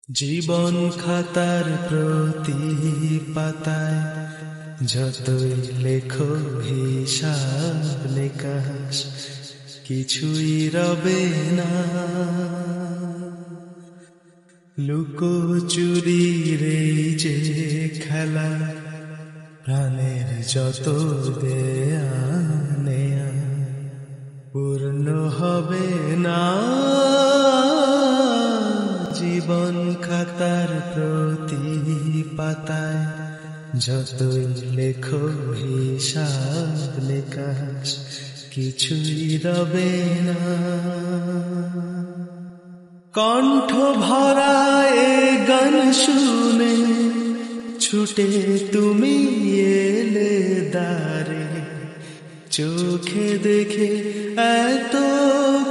জীবন খাতার প্রতি পাতায় যতই লেখো হিসাব নিকাশ কিছুই রবে না। লুকোচুরির এই যে খেলা প্রাণের যত দেয়া নেয়া পূর্ণ হবে না। জীবন খাতার প্রতি পাতায় যতই লেখো হিসাব নিকাশ কিছুই রবে না। কণ্ঠ ভরা এ গান শুনে ছুটে তুমি এলে দ্বারে, চোখে দেখে এত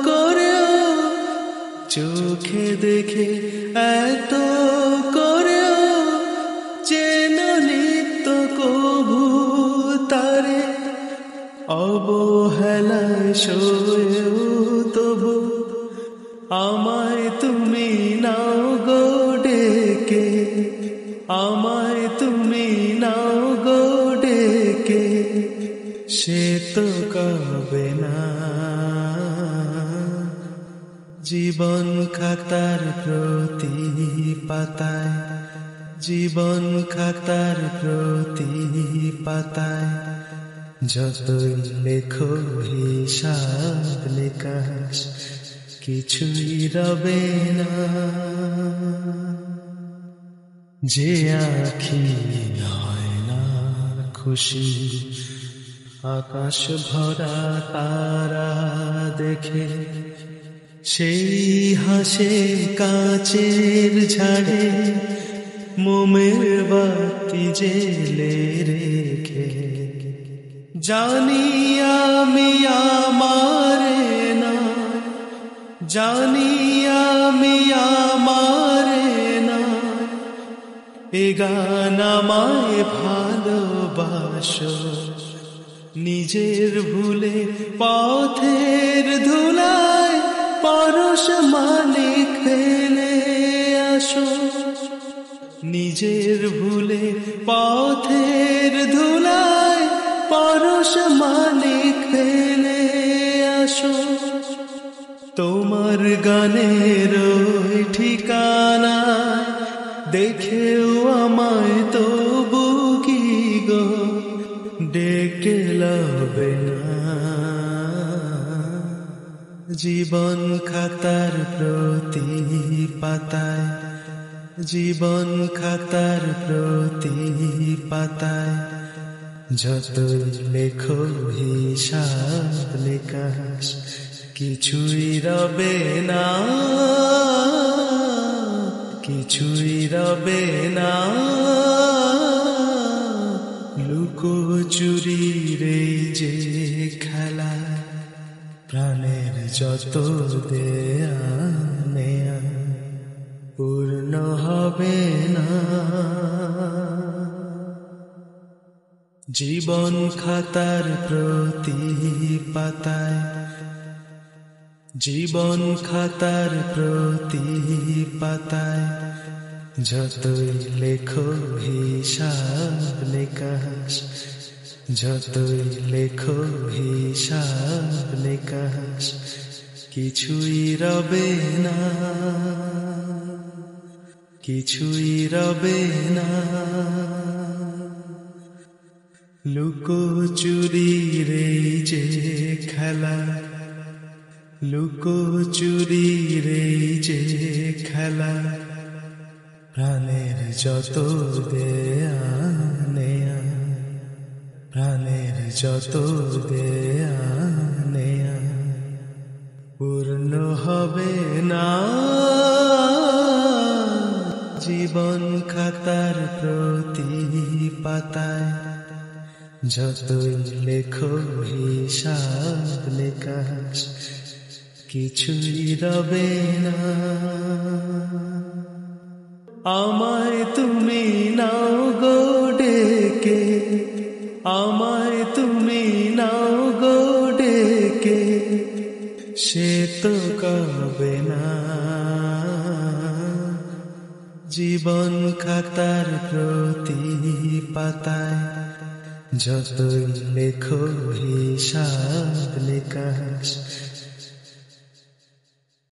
করেও, চোখে দেখে এত করেও যেন নিত্য কভু তারে অবহেলায় সয়েও তবু আমায় তুমি নাও গো ডেকে, আমায় তুমি নাও গো ডেকে, সে তো কবে না। জীবন খাতার প্রতি পাতায়, জীবন খাতার প্রতি পাতায় যতই লেখো হিসাব নিকাশ কিছুই রবে না। যে আঁখি হয় না খুশি আকাশ ভরা তারা দেখে, সেই হাসে কাচের ঝাড়ে মোমের বাতি জেলে রেখে। জানি আমি আমারে না, জানি আমি আমারে না, এ গান আমায় ভালোবাসো, নিজের ভুলে পথের ধুলায় পরশ মানিক ফেলে আসো, নিজের ভুলে পথের ধুলায় পরশ মানিক ফেলে আসো। তোমার গানের ওই ঠিকানা দেখেও আমায় তবু কি গো ডেকে লবে না। জীবন খাতার প্রতি পাতায়, জীবন খাতার প্রতি পাতায় যতই লেখো হিসাব নিকাশ কিছুই রবে না, কিছুই রবে না। লুকোচুরির এই যে খেলা প্রাণের যত দেয়া নেয়া পূর্ণ হবে না। জীবন খাতার প্রতি পাতায়, জীবন খাতার প্রতি পাতায় যতই লেখো হিসাব নিকাশ, যতই লেখো হিসাব নিকাশ কিছুই রবে না, কিছুই রবে না। লুকোচুরির এই যে খেলা, লুকোচুরির এই যে খেলা প্রাণের যত দেয়া নেয়া, প্রাণের যত দেয়া নেয়া পূর্ণ হবে না। জীবন খাতার প্রতি পাতায় যতই লেখো হিসাব নিকাশ কিছুই রবে না। আমায় তুমি নাও গো ডেকে, আমায় তুমি নাও গো ডেকে, সে তো কবে না। জীবন খাতার প্রতি পাতায় যতই লেখো হিসাব নিকাশ